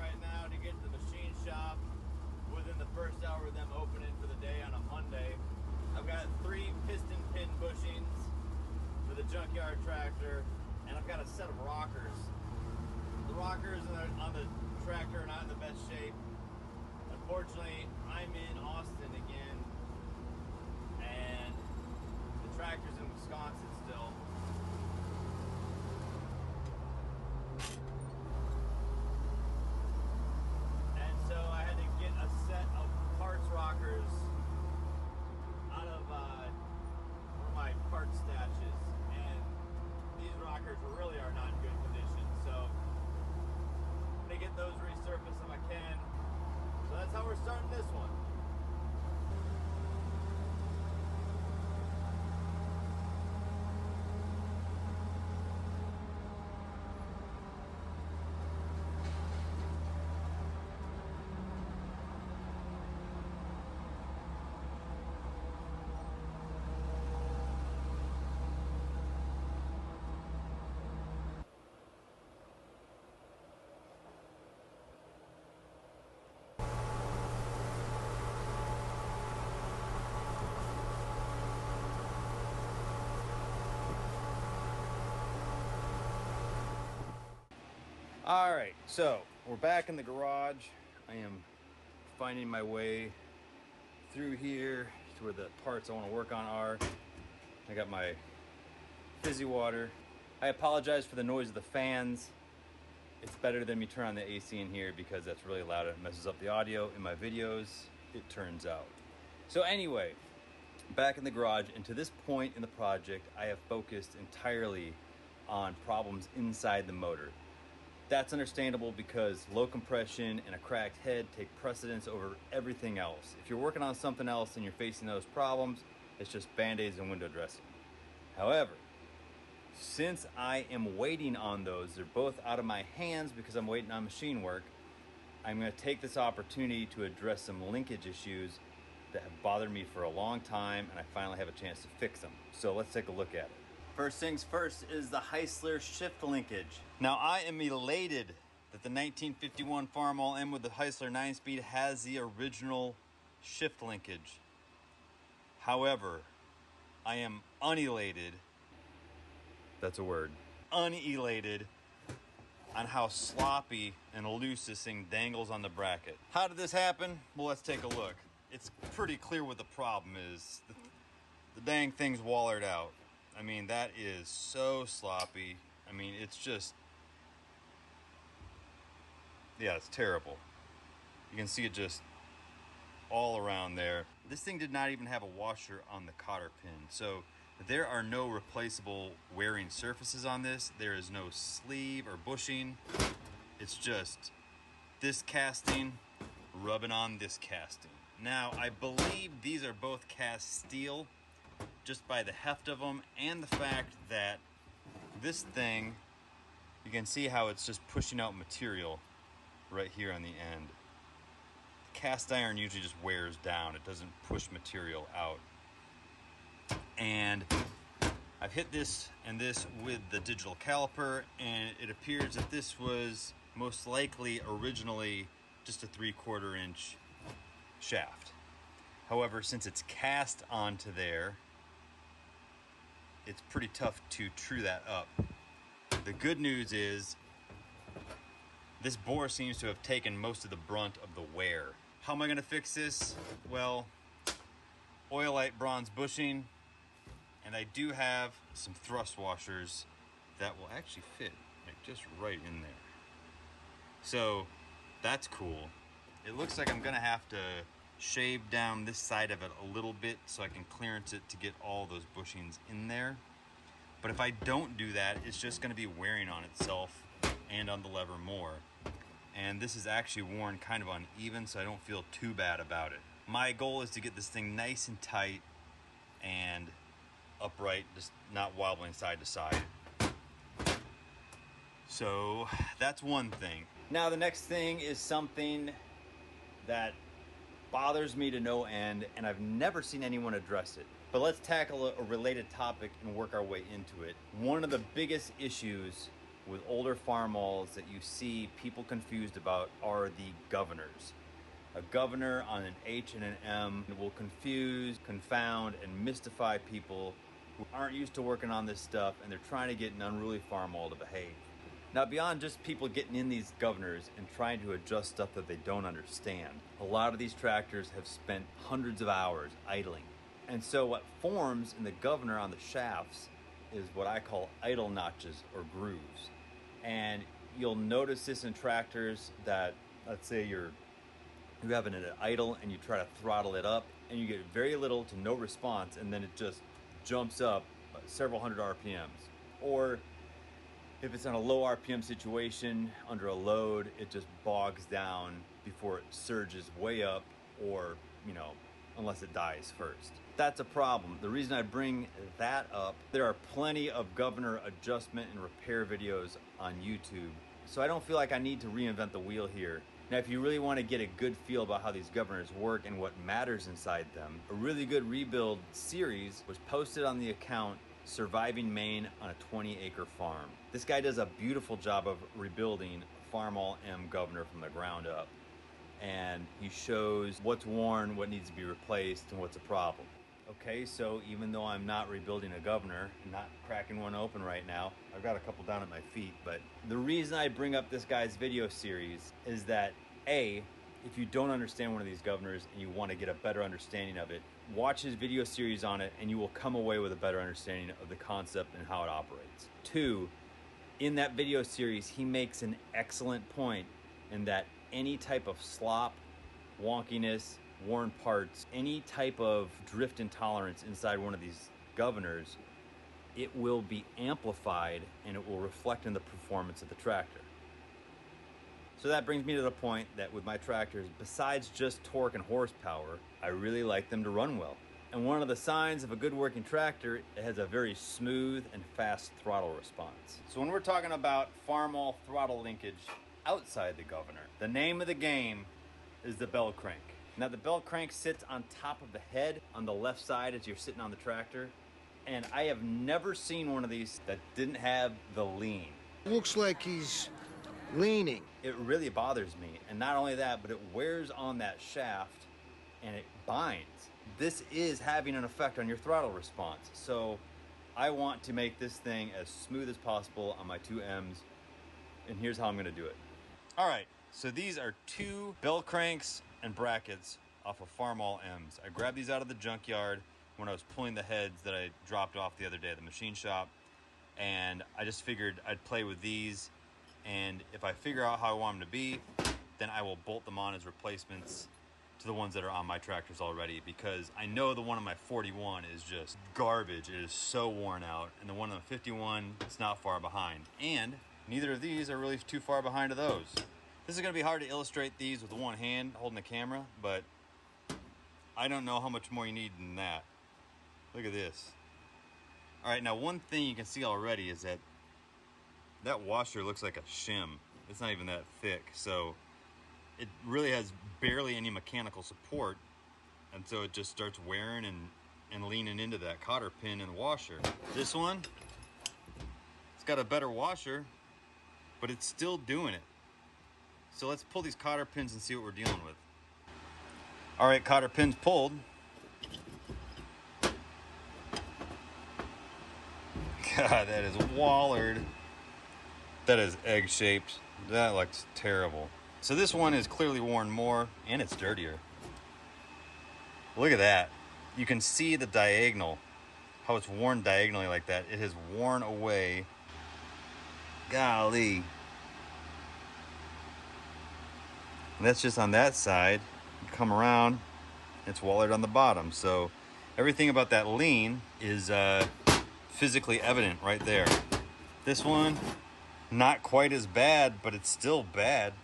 right now to get to the machine shop within the first hour of them opening for the day on a Monday. I've got 3 piston pin bushings for the Junkyard tractor, and I've got a set of rockers. The rockers on the tractor are not in the best shape. Unfortunately, I'm in Austin again, and the tractor's in Wisconsin still. And so I had to get a set of parts rockers out of one of my parts stashes, and these rockers really are not in good condition. So I'm gonna get those resurfaced if I can. So that's how we're starting this one. All right, so we're back in the garage. I am finding my way through here to where the parts I want to work on are. I got my fizzy water. I apologize for the noise of the fans. It's better than me turn on the AC in here because that's really loud. It messes up the audio in my videos, it turns out. So anyway, back in the garage, and to this point in the project, I have focused entirely on problems inside the motor. That's understandable because low compression and a cracked head take precedence over everything else. If you're working on something else and you're facing those problems, it's just Band-Aids and window dressing. However, since I am waiting on those, they're both out of my hands because I'm waiting on machine work, I'm going to take this opportunity to address some linkage issues that have bothered me for a long time, and I finally have a chance to fix them. So let's take a look at it. First things first is the Heisler shift linkage. Now I am elated that the 1951 Farmall M with the Heisler 9-speed has the original shift linkage. However, I am unelated, that's a word, unelated on how sloppy and loose this thing dangles on the bracket. How did this happen? Well, let's take a look. It's pretty clear what the problem is. The dang thing's wallered out. I mean, that is so sloppy. I mean, it's just, yeah, it's terrible. You can see it just all around there. This thing did not even have a washer on the cotter pin. So there are no replaceable wearing surfaces on this. There is no sleeve or bushing. It's just this casting rubbing on this casting. Now, I believe these are both cast steel, just by the heft of them and the fact that this thing, you can see how it's just pushing out material right here on the end. Cast iron usually just wears down. It doesn't push material out. And I've hit this and this with the digital caliper, and it appears that this was most likely originally just a 3/4 inch shaft. However, since it's cast onto there, it's pretty tough to true that up. The good news is this bore seems to have taken most of the brunt of the wear. How am I going to fix this? Well, oilite bronze bushing, and I do have some thrust washers that will actually fit like just right in there. So that's cool. It looks like I'm going to have to shave down this side of it a little bit so I can clearance it to get all those bushings in there. But if I don't do that, it's just going to be wearing on itself and on the lever more. And this is actually worn kind of uneven, so I don't feel too bad about it. My goal is to get this thing nice and tight and upright, just not wobbling side to side. So that's one thing. Now the next thing is something that bothers me to no end, and I've never seen anyone address it. But let's tackle a related topic and work our way into it. One of the biggest issues with older Farmalls that you see people confused about are the governors. A governor on an H and an M will confuse, confound, and mystify people who aren't used to working on this stuff, and they're trying to get an unruly Farmall to behave. Now, beyond just people getting in these governors and trying to adjust stuff that they don't understand, a lot of these tractors have spent hundreds of hours idling. And so what forms in the governor on the shafts is what I call idle notches or grooves. And you'll notice this in tractors that, let's say you have it at idle and you try to throttle it up and you get very little to no response, and then it just jumps up several hundred RPMs. Or if it's on a low RPM situation under a load, it just bogs down before it surges way up, or, unless it dies first. That's a problem. The reason I bring that up, there are plenty of governor adjustment and repair videos on YouTube, so I don't feel like I need to reinvent the wheel here. Now, if you really want to get a good feel about how these governors work and what matters inside them, a really good rebuild series was posted on the account Surviving Maine on a 20-acre farm. This guy does a beautiful job of rebuilding a Farmall M governor from the ground up. And he shows what's worn, what needs to be replaced, and what's a problem. Okay, so even though I'm not rebuilding a governor and not cracking one open right now, I've got a couple down at my feet, but the reason I bring up this guy's video series is that, A, if you don't understand one of these governors and you want to get a better understanding of it, watch his video series on it and you will come away with a better understanding of the concept and how it operates. 2, in that video series, he makes an excellent point in that any type of slop, wonkiness, worn parts, any type of drift intolerance inside one of these governors, it will be amplified and it will reflect in the performance of the tractor. So that brings me to the point that with my tractors, besides just torque and horsepower, I really like them to run well. And one of the signs of a good working tractor, it has a very smooth and fast throttle response. So when we're talking about Farmall throttle linkage outside the governor, the name of the game is the bell crank. Now the bell crank sits on top of the head on the left side as you're sitting on the tractor. And I have never seen one of these that didn't have the lean. Looks like he's leaning. It really bothers me. And not only that, but it wears on that shaft and it binds. This is having an effect on your throttle response. So I want to make this thing as smooth as possible on my 2Ms. And here's how I'm gonna do it. All right, so these are 2 bell cranks and brackets off of Farmall M's. I grabbed these out of the junkyard when I was pulling the heads that I dropped off the other day at the machine shop, and I just figured I'd play with these, and if I figure out how I want them to be, then I will bolt them on as replacements to the ones that are on my tractors already, because I know the one on my 41 is just garbage. It is so worn out, and the one on the 51 is not far behind, and neither of these are really too far behind of those. This is going to be hard to illustrate these with one hand holding the camera, but I don't know how much more you need than that. Look at this. All right, now one thing you can see already is that washer looks like a shim. It's not even that thick, so it really has barely any mechanical support, and so it just starts wearing and leaning into that cotter pin in the washer. This one, it's got a better washer, but it's still doing it. So let's pull these cotter pins and see what we're dealing with. All right, cotter pins pulled. God, that is wallered. That is egg-shaped. That looks terrible. So this one is clearly worn more, and it's dirtier. Look at that. You can see the diagonal, how it's worn diagonally like that. It has worn away. Golly. And that's just on that side. You come around, it's wallered on the bottom. So everything about that lean is physically evident right there. This one, not quite as bad, but it's still bad.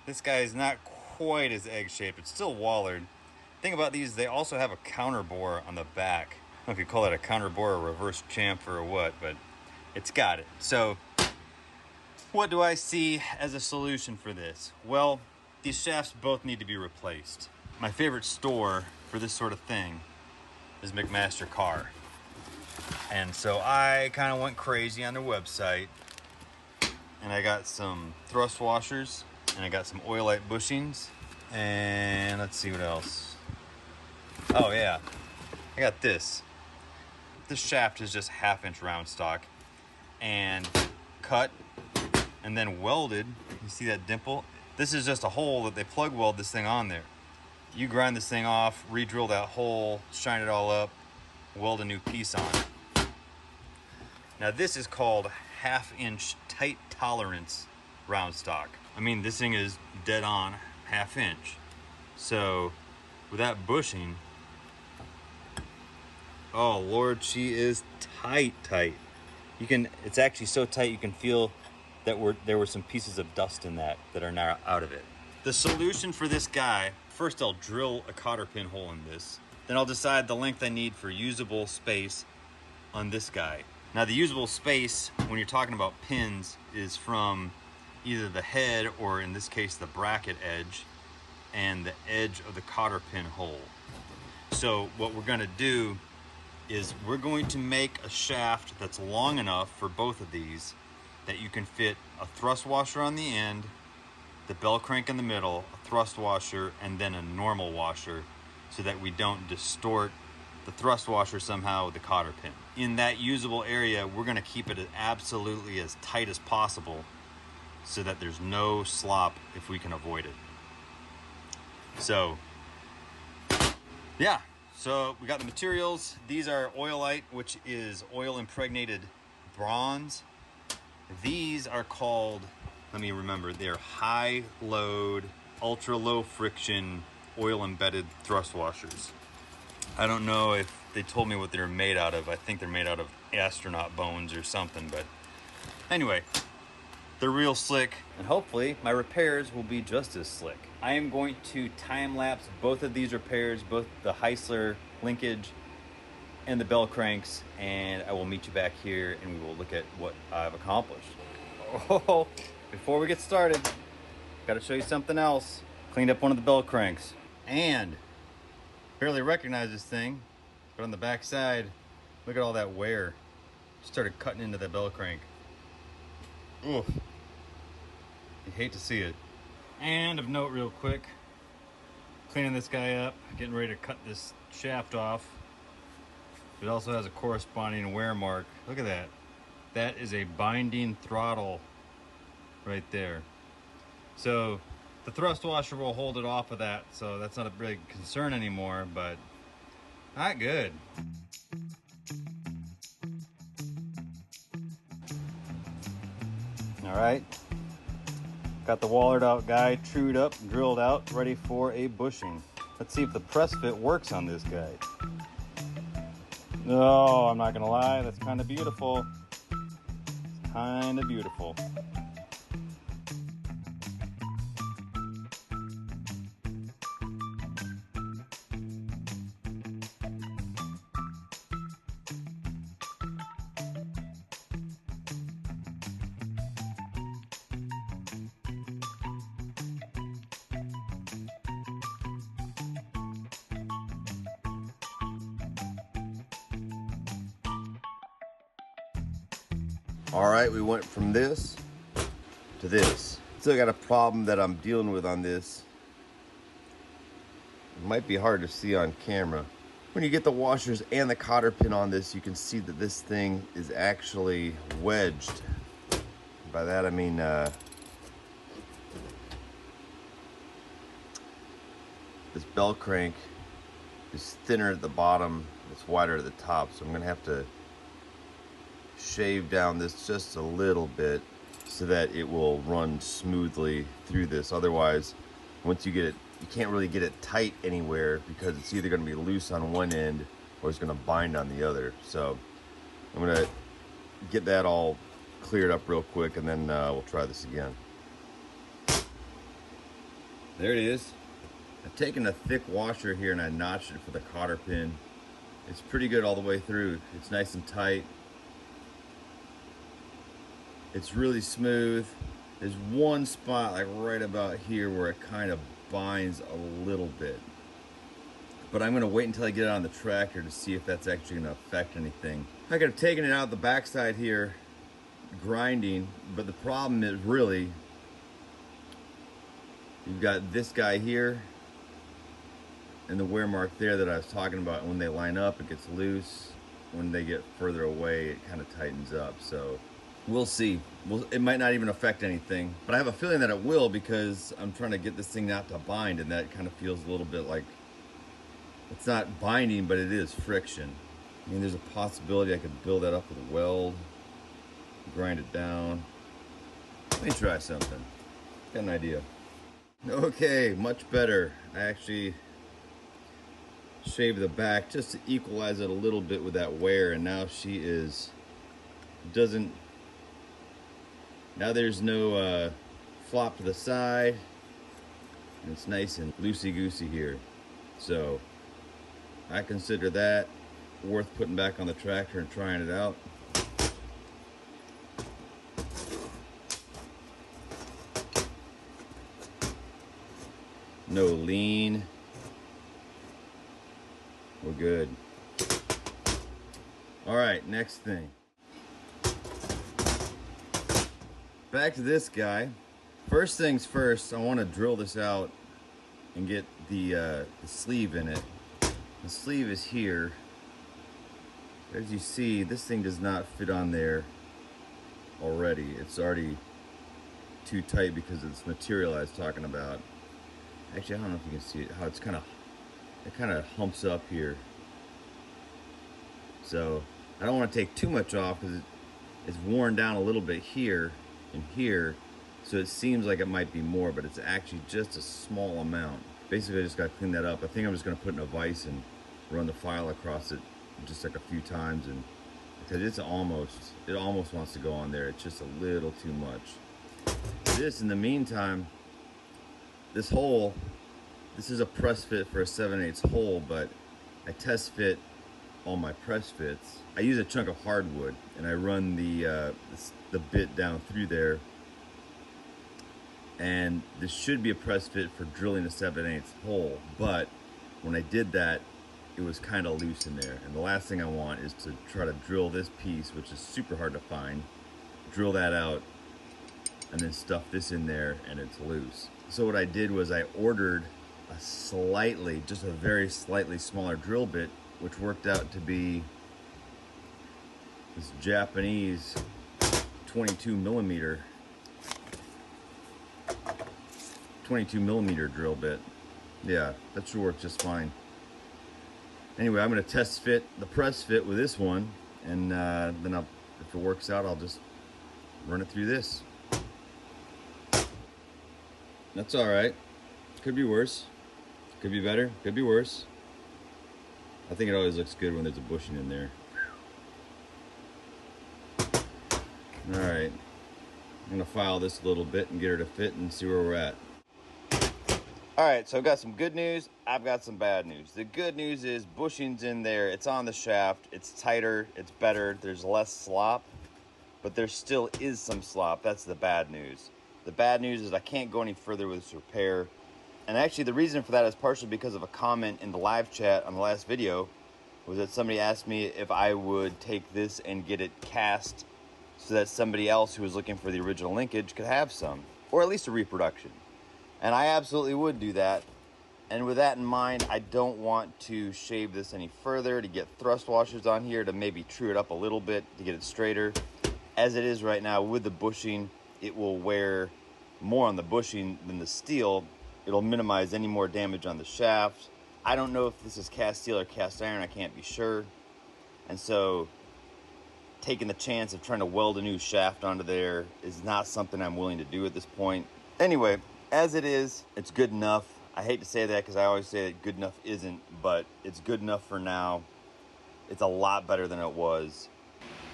This guy is not quite as egg-shaped. It's still wallered. The thing about these, they also have a counter bore on the back. I don't know if you call that a counter bore or reverse chamfer or what, but it's got it. So what do I see as a solution for this? Well, these shafts both need to be replaced. My favorite store for this sort of thing is McMaster Car. And so I kind of went crazy on their website, and I got some thrust washers, and I got some oilite bushings, and let's see what else. Oh yeah, I got this. This shaft is just 1/2 inch round stock and cut and then welded. You see that dimple? This is just a hole that they plug weld this thing on there. You grind this thing off, re-drill that hole, shine it all up, weld a new piece on. Now this is called 1/2 inch tight tolerance round stock. I mean, this thing is dead on 1/2 inch. So with that bushing, oh Lord, she is tight. You can, it's actually so tight you can feel that there were some pieces of dust in that are now out of it. The solution for this guy, first I'll drill a cotter pin hole in this. Then I'll decide the length I need for usable space on this guy. Now the usable space, when you're talking about pins, is from either the head or in this case the bracket edge and the edge of the cotter pin hole. So what we're gonna do is we're going to make a shaft that's long enough for both of these that you can fit a thrust washer on the end, the bell crank in the middle, a thrust washer, and then a normal washer, so that we don't distort the thrust washer somehow with the cotter pin. In that usable area, we're gonna keep it absolutely as tight as possible so that there's no slop if we can avoid it. So, yeah. So we got the materials. These are oilite, which is oil impregnated bronze. These are called, let me remember, they're high load, ultra low friction, oil embedded thrust washers. I don't know if they told me what they're made out of. I think they're made out of astronaut bones or something, but anyway, they're real slick, and hopefully my repairs will be just as slick. I am going to time-lapse both of these repairs, both the Heisler linkage and the bell cranks, and I will meet you back here and we will look at what I've accomplished. Oh, before we get started, got to show you something else. Cleaned up one of the bell cranks, and barely recognize this thing, but on the back side, look at all that wear. Started cutting into that bell crank. Oof. You hate to see it. And of note, real quick, cleaning this guy up, getting ready to cut this shaft off. It also has a corresponding wear mark. Look at that. That is a binding throttle right there. So the thrust washer will hold it off of that, so that's not a big concern anymore, but not good. All right. Got the wallered out guy trued up, drilled out, ready for a bushing. Let's see if the press fit works on this guy. No, I'm not gonna lie, that's kind of beautiful. It's kind of beautiful. All right, we went from this to this. Still got a problem that I'm dealing with on this. It might be hard to see on camera. When you get the washers and the cotter pin on this, you can see that this thing is actually wedged. By that I mean this bell crank is thinner at the bottom, it's wider at the top, so I'm gonna have to shave down this just a little bit so that it will run smoothly through this. Otherwise, once you get it, you can't really get it tight anywhere because it's either going to be loose on one end or it's going to bind on the other. So I'm going to get that all cleared up real quick, and then we'll try this again. There it is. I've taken a thick washer here and I notched it for the cotter pin. It's pretty good all the way through. It's nice and tight. It's really smooth. There's one spot like right about here where it kind of binds a little bit. but I'm gonna wait until I get it on the tractor to see if that's actually gonna affect anything. I could have taken it out the backside here, grinding, but the problem is really, you've got this guy here and the wear mark there that I was talking about. When they line up, it gets loose. When they get further away, it kind of tightens up. So we'll see. It might not even affect anything, but I have a feeling that it will, because I'm trying to get this thing not to bind, and that kind of feels a little bit like, it's not binding, but it is friction. I mean, there's a possibility I could build that up with a weld, grind it down. Let me try something. Got an idea. Okay, much better. I actually shaved the back just to equalize it a little bit with that wear, and now she is, now there's no flop to the side, and it's nice and loosey-goosey here. So I consider that worth putting back on the tractor and trying it out. No lean. We're good. All right, next thing. Back to this guy. First things first, I want to drill this out and get the sleeve in it. The sleeve is here. As you see, this thing does not fit on there already. It's already too tight because of this material I was talking about. Actually, I don't know if you can see it, how it kind of humps up here. So I don't want to take too much off because it's worn down a little bit here and here. So it seems like it might be more, but it's actually just a small amount. Basically, I just got to clean that up. I think I'm just going to put it in a vise and run the file across it just like a few times, and because it almost wants to go on there. It's just a little too much. This, in the meantime, this hole, this is a press fit for a 7/8 hole, but I test fit all my press fits. I use a chunk of hardwood and I run the bit down through there, and this should be a press fit for drilling a 7/8 hole, but when I did that, it was kind of loose in there, and the last thing I want is to try to drill this piece, which is super hard to find, drill that out and then stuff this in there and it's loose. So what I did was I ordered just a very slightly smaller drill bit, which worked out to be this Japanese 22 millimeter drill bit. Yeah, that should work just fine. Anyway, I'm going to test fit the press fit with this one, and then if it works out, I'll just run it through this. That's all right. Could be worse. Could be better. Could be worse. I think it always looks good when there's a bushing in there. All right. I'm going to file this a little bit and get her to fit and see where we're at. All right, so I've got some good news. I've got some bad news. The good news is bushing's in there. It's on the shaft. It's tighter. It's better. There's less slop, but there still is some slop. That's the bad news. The bad news is I can't go any further with this repair. And actually, the reason for that is partially because of a comment in the live chat on the last video, was that somebody asked me if I would take this and get it cast so that somebody else who was looking for the original linkage could have some, or at least a reproduction. And I absolutely would do that. And with that in mind, I don't want to shave this any further, to get thrust washers on here to maybe true it up a little bit to get it straighter. As it is right now with the bushing, it will wear more on the bushing than the steel. It'll minimize any more damage on the shaft. I don't know if this is cast steel or cast iron. I can't be sure. And so taking the chance of trying to weld a new shaft onto there is not something I'm willing to do at this point. Anyway, as it is, it's good enough. I hate to say that because I always say that good enough isn't, but it's good enough for now. It's a lot better than it was.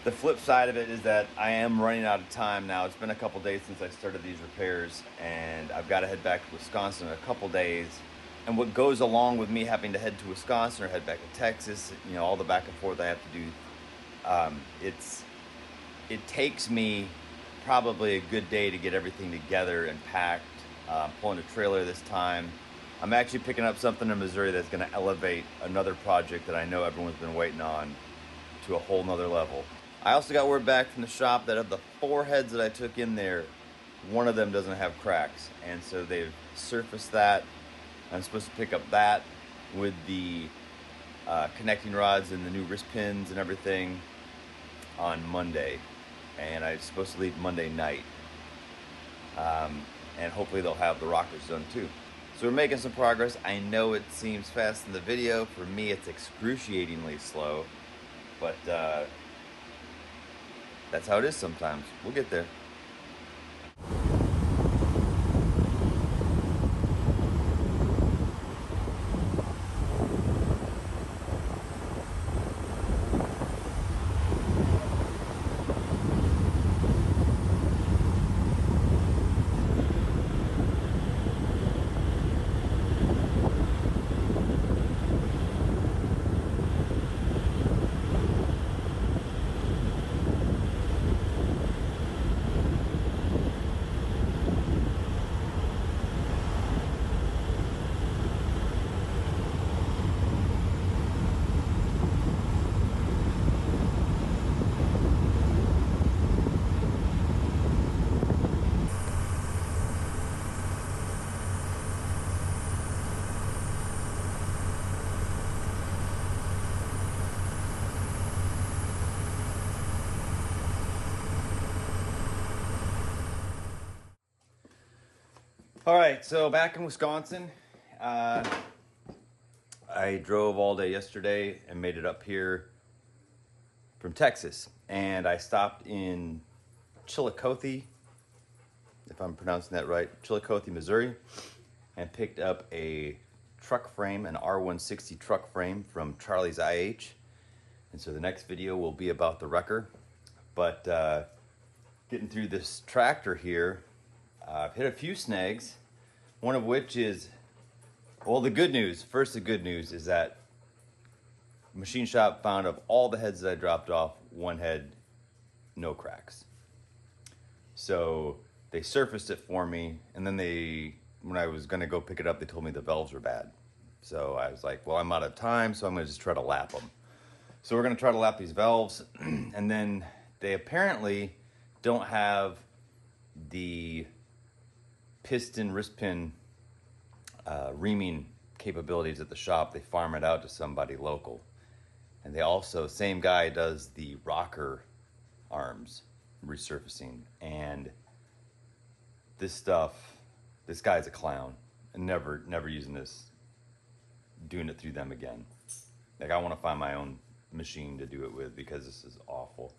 The flip side of it is that I am running out of time now. It's been a couple days since I started these repairs, and I've got to head back to Wisconsin in a couple days. And what goes along with me having to head to Wisconsin or head back to Texas, you know, all the back and forth I have to do, it takes me probably a good day to get everything together and packed. Pulling a trailer this time, I'm actually picking up something in Missouri that's going to elevate another project that I know everyone's been waiting on to a whole nother level. I also got word back from the shop that of the 4 heads that I took in there, one of them doesn't have cracks. And so they've surfaced that. I'm supposed to pick up that with the connecting rods and the new wrist pins and everything on Monday. And I'm supposed to leave Monday night. And hopefully they'll have the rockers done too. So we're making some progress. I know it seems fast in the video. For me, it's excruciatingly slow. But that's how it is sometimes. We'll get there. All right, so back in Wisconsin, I drove all day yesterday and made it up here from Texas. And I stopped in Chillicothe, if I'm pronouncing that right, Chillicothe, Missouri, and picked up a truck frame, an R160 truck frame from Charlie's IH. And so the next video will be about the wrecker. But getting through this tractor here, I've hit a few snags, one of which is, well, the good news. First, the good news is that machine shop found of all the heads that I dropped off, one head, no cracks. So they surfaced it for me, and then when I was going to go pick it up, they told me the valves were bad. So I was like, well, I'm out of time, so I'm going to just try to lap them. So we're going to try to lap these valves, and then they apparently don't have the piston wrist pin reaming capabilities at the shop. They farm it out to somebody local. And they also, same guy does the rocker arms resurfacing. And this guy's a clown. And never using this, doing it through them again. Like, I want to find my own machine to do it with because this is awful.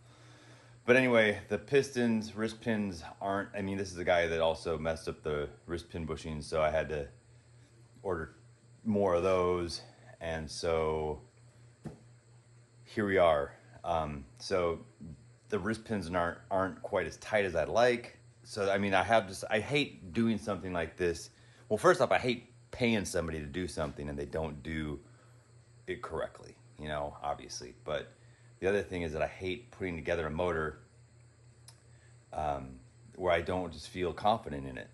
But anyway, the pistons, wrist pins aren't, I mean, this is a guy that also messed up the wrist pin bushings, so I had to order more of those. And so here we are. So the wrist pins aren't quite as tight as I'd like. So, I mean, I hate doing something like this. Well, first off, I hate paying somebody to do something and they don't do it correctly, you know, obviously. But the other thing is that I hate putting together a motor where I don't just feel confident in it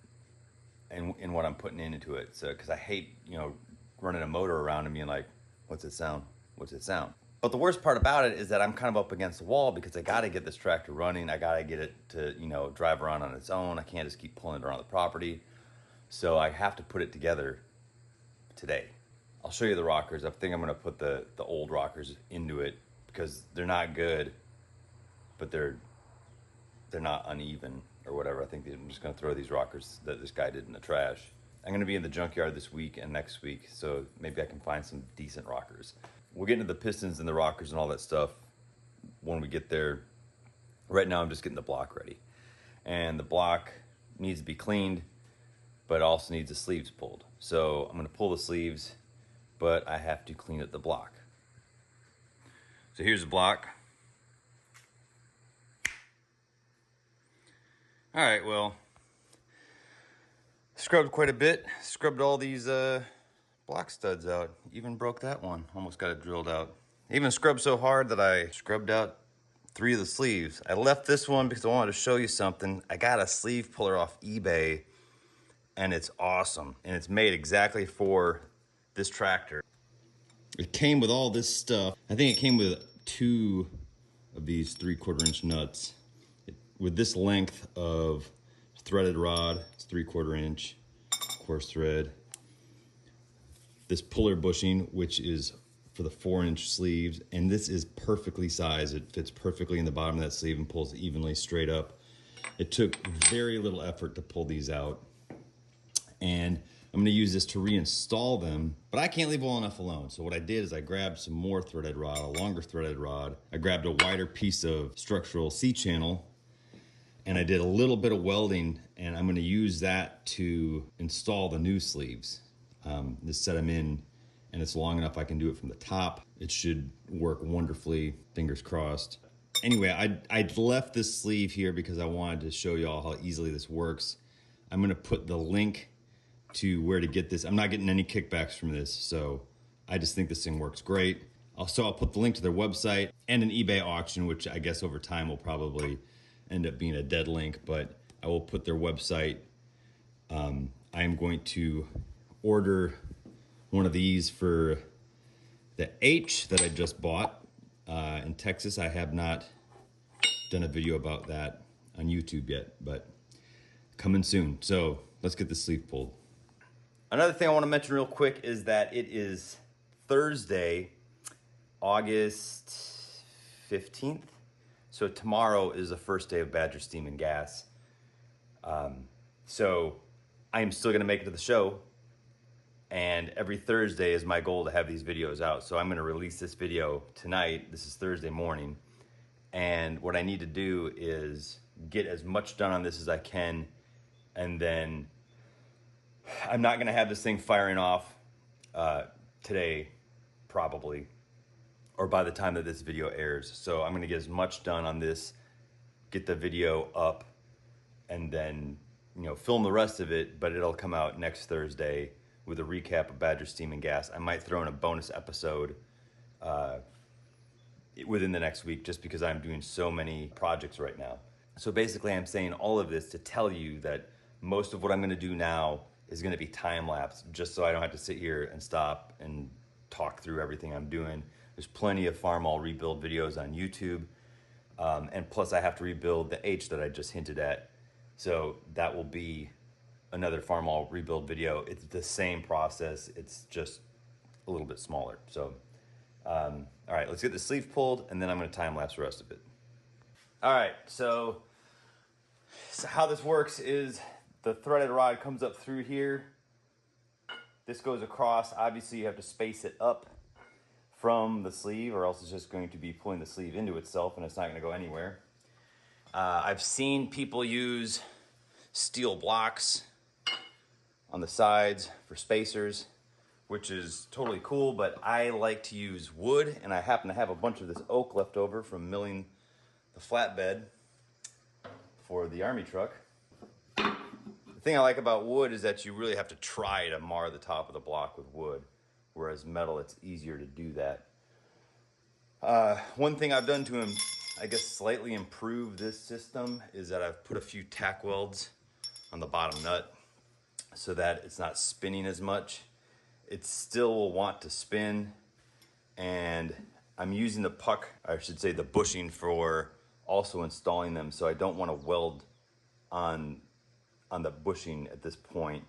and in what I'm putting into it. So, because I hate, you know, running a motor around and being like, what's it sound? What's it sound? But the worst part about it is that I'm kind of up against the wall because I got to get this tractor running. I got to get it to, you know, drive around on its own. I can't just keep pulling it around the property. So I have to put it together today. I'll show you the rockers. I think I'm going to put the old rockers into it because they're not good, but they're not uneven or whatever. I think I'm just going to throw these rockers that this guy did in the trash. I'm going to be in the junkyard this week and next week, so maybe I can find some decent rockers. We'll get into the pistons and the rockers and all that stuff when we get there. Right now I'm just getting the block ready. And the block needs to be cleaned, but also needs the sleeves pulled. So I'm going to pull the sleeves, but I have to clean up the block. So here's the block. All right, well, scrubbed quite a bit. Scrubbed all these block studs out. Even broke that one. Almost got it drilled out. Even scrubbed so hard that I scrubbed out 3 of the sleeves. I left this one because I wanted to show you something. I got a sleeve puller off eBay, and it's awesome. And it's made exactly for this tractor. It came with all this stuff. I think it came with 2 of these 3/4 inch nuts. With this length of threaded rod, it's 3/4 inch, coarse thread. This puller bushing, which is for the 4-inch sleeves, and this is perfectly sized. It fits perfectly in the bottom of that sleeve and pulls evenly straight up. It took very little effort to pull these out. And I'm gonna use this to reinstall them, but I can't leave well enough alone. So what I did is I grabbed some more threaded rod, a longer threaded rod. I grabbed a wider piece of structural C-channel, and I did a little bit of welding, and I'm gonna use that to install the new sleeves. Just set them in, and it's long enough I can do it from the top. It should work wonderfully, fingers crossed. Anyway, I left this sleeve here because I wanted to show you all how easily this works. I'm gonna put the link to where to get this. I'm not getting any kickbacks from this, so I just think this thing works great. Also, I'll put the link to their website and an eBay auction, which I guess over time will probably end up being a dead link, but I will put their website. I am going to order one of these for the H that I just bought in Texas. I have not done a video about that on YouTube yet, but coming soon. So let's get the sleeve pulled. Another thing I want to mention real quick is that it is Thursday, August 15th. So tomorrow is the first day of Badger Steam and Gas. So I am still going to make it to the show. And every Thursday is my goal to have these videos out. So I'm going to release this video tonight. This is Thursday morning. And what I need to do is get as much done on this as I can. And then I'm not going to have this thing firing off today, probably, or by the time that this video airs. So I'm going to get as much done on this, get the video up, and then, you know, film the rest of it, but it'll come out next Thursday with a recap of Badger Steam and Gas. I might throw in a bonus episode within the next week just because I'm doing so many projects right now. So basically I'm saying all of this to tell you that most of what I'm going to do now is going to be time-lapse, just so I don't have to sit here and stop and talk through everything I'm doing. There's plenty of Farmall rebuild videos on YouTube, and plus I have to rebuild the H that I just hinted at. So that will be another Farmall rebuild video. It's the same process, it's just a little bit smaller. So, all right, let's get the sleeve pulled, and then I'm going to time-lapse the rest of it. All right, so how this works is the threaded rod comes up through here. This goes across. Obviously, you have to space it up from the sleeve, or else it's just going to be pulling the sleeve into itself, and it's not going to go anywhere. I've seen people use steel blocks on the sides for spacers, which is totally cool, but I like to use wood, and I happen to have a bunch of this oak left over from milling the flatbed for the army truck. The thing I like about wood is that you really have to try to mar the top of the block with wood, whereas metal, it's easier to do that. One thing I've done to, I guess, slightly improve this system is that I've put a few tack welds on the bottom nut so that it's not spinning as much. It still will want to spin, and I'm using the puck, I should say the bushing, for also installing them, so I don't want to weld on the bushing at this point,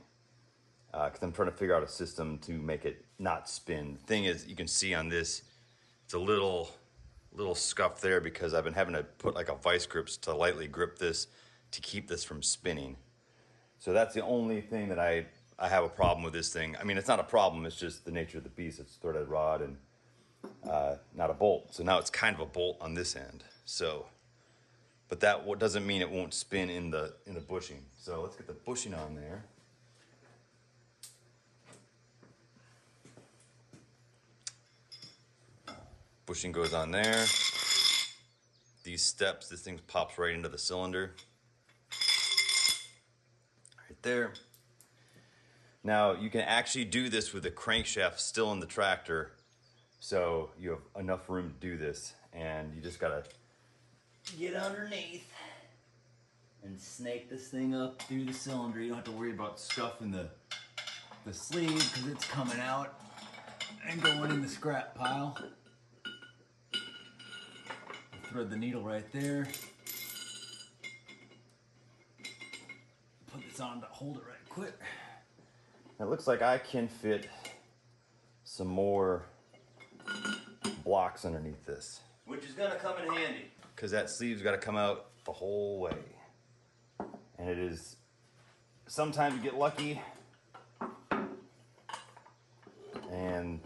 because I'm trying to figure out a system to make it not spin. The thing is, you can see on this, it's a little scuff there because I've been having to put like a vice grips to lightly grip this to keep this from spinning. So that's the only thing that I have a problem with this thing. I mean, it's not a problem, it's just the nature of the beast. It's threaded rod and not a bolt. So now it's kind of a bolt on this end. So, but that doesn't mean it won't spin in the bushing. So let's get the bushing on there. Bushing goes on there. These steps, this thing pops right into the cylinder. Right there. Now you can actually do this with the crankshaft still in the tractor. So you have enough room to do this, and you just gotta get underneath and snake this thing up through the cylinder. You don't have to worry about scuffing the sleeve because it's coming out and going in the scrap pile. Thread the needle right there. Put this on to hold it right quick. It looks like I can fit some more blocks underneath this, which is gonna come in handy because that sleeve's got to come out the whole way. And it is, sometimes you get lucky and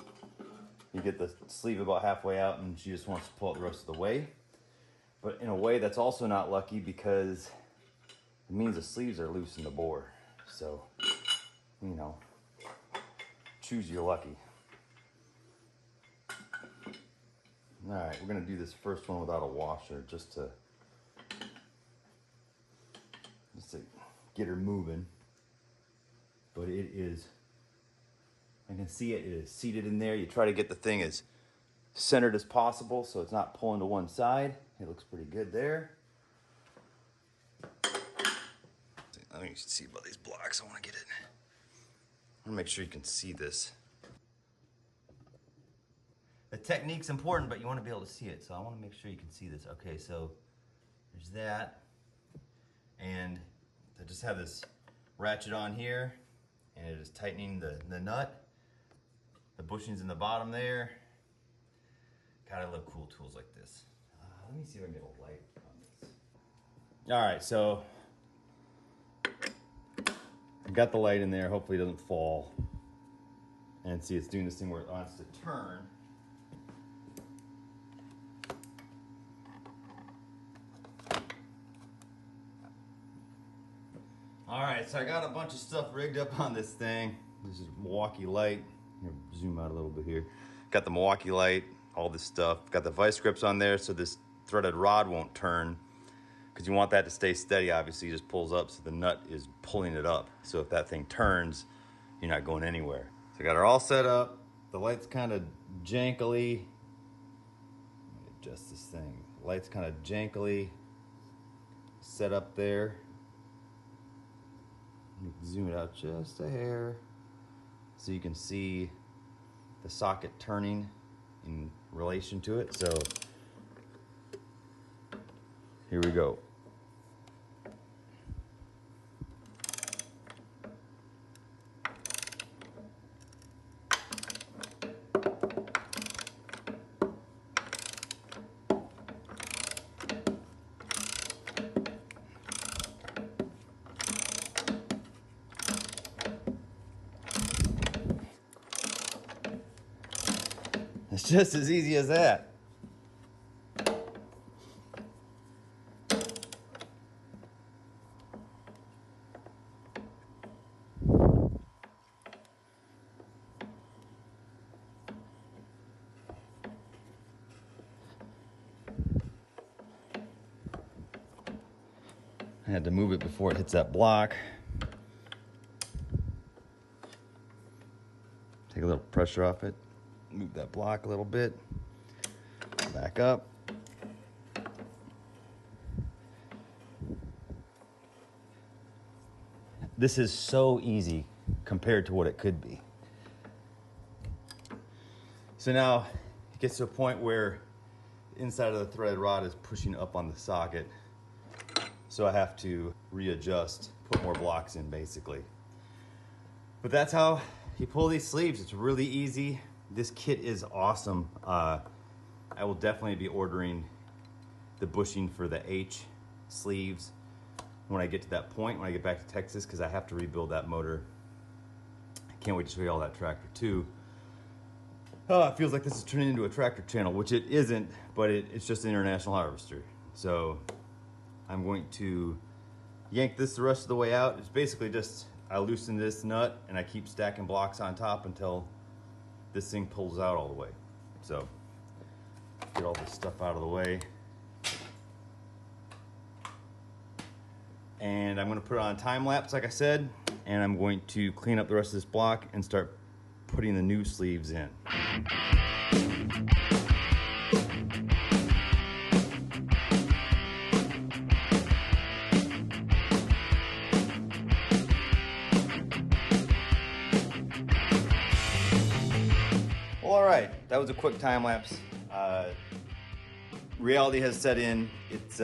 you get the sleeve about halfway out and she just wants to pull it the rest of the way. But in a way that's also not lucky because it means the sleeves are loose in the bore. So, you know, choose your lucky. All right, we're gonna do this first one without a washer just to get her moving. But it is, I can see it is seated in there. You try to get the thing as centered as possible so it's not pulling to one side. It looks pretty good there. I think you should see about these blocks. I want to get it. I want to make sure you can see this. The technique's important, but you want to be able to see it. So I want to make sure you can see this. Okay, so there's that. And I just have this ratchet on here, and it is tightening the nut. The bushing's in the bottom there. God, I love cool tools like this. Let me see if I can get a light on this. All right, so I've got the light in there. Hopefully it doesn't fall. And see, it's doing this thing where it wants to turn. All right, so I got a bunch of stuff rigged up on this thing. This is Milwaukee light. Here, zoom out a little bit here. Got the Milwaukee light, all this stuff. Got the vice grips on there so this threaded rod won't turn, because you want that to stay steady. Obviously, it just pulls up so the nut is pulling it up. So if that thing turns, you're not going anywhere. So I got her all set up. The light's kind of jankily. Let me adjust this thing. The light's kind of jankily set up there. Zoom it out just a hair so you can see the socket turning in relation to it. So here we go. It's just as easy as that. I had to move it before it hits that block. Take a little pressure off it. Move that block a little bit. Back up. This is so easy compared to what it could be. So now it gets to a point where the inside of the threaded rod is pushing up on the socket. So I have to readjust, put more blocks in basically. But that's how you pull these sleeves. It's really easy. This kit is awesome. I will definitely be ordering the bushing for the H sleeves when I get to that point, when I get back to Texas, because I have to rebuild that motor. I can't wait to show you all that tractor too. Oh, it feels like this is turning into a tractor channel, which it isn't, but it's just an international harvester. So I'm going to yank this the rest of the way out. It's basically just, I loosen this nut and I keep stacking blocks on top until this thing pulls out all the way. So get all this stuff out of the way. And I'm gonna put it on time lapse, like I said, and I'm going to clean up the rest of this block and start putting the new sleeves in. Well, all right, that was a quick time lapse. Reality has set in. It's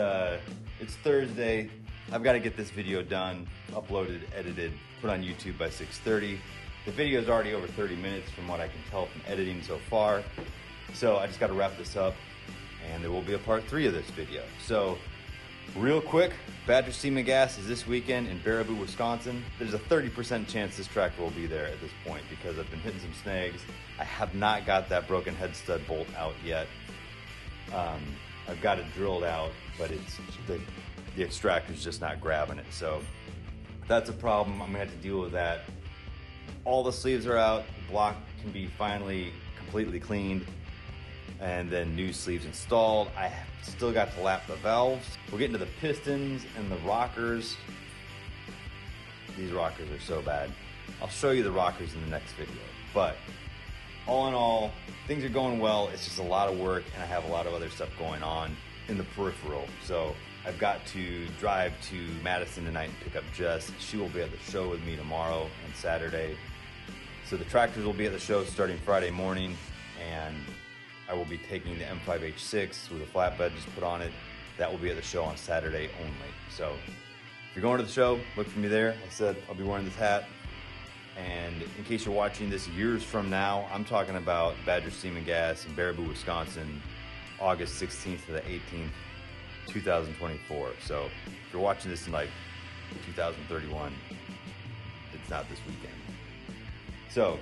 Thursday. I've got to get this video done, uploaded, edited, put on YouTube by 6:30. The video is already over 30 minutes from what I can tell from editing so far. So I just got to wrap this up, and there will be a part 3 of this video. So real quick, Badger Semen Gas is this weekend in Baraboo, Wisconsin. There's a 30% chance this tractor will be there at this point because I've been hitting some snags. I have not got that broken head stud bolt out yet. I've got it drilled out, but it's the extractor's just not grabbing it. So that's a problem. I'm gonna have to deal with that. All the sleeves are out. The block can be finally completely cleaned, and then new sleeves installed. I still got to lap the valves. We'll get into the pistons and the rockers. These rockers are so bad. I'll show you the rockers in the next video. But all in all, things are going well. It's just a lot of work, and I have a lot of other stuff going on in the peripheral. So I've got to drive to Madison tonight and pick up Jess. She will be at the show with me tomorrow and Saturday. So the tractors will be at the show starting Friday morning, and I will be taking the M5H6 with a flatbed just put on it. That will be at the show on Saturday only. So if you're going to the show, look for me there. Like I said, I'll be wearing this hat. And in case you're watching this years from now, I'm talking about Badger Semen Gas in Baraboo, Wisconsin, August 16th to the 18th, 2024. So if you're watching this in like 2031, it's not this weekend. So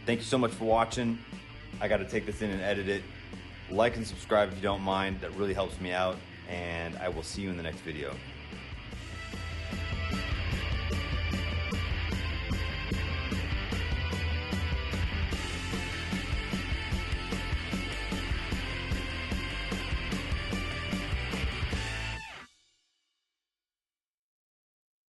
thank you so much for watching. I got to take this in and edit it. Like and subscribe if you don't mind. That really helps me out. And I will see you in the next video.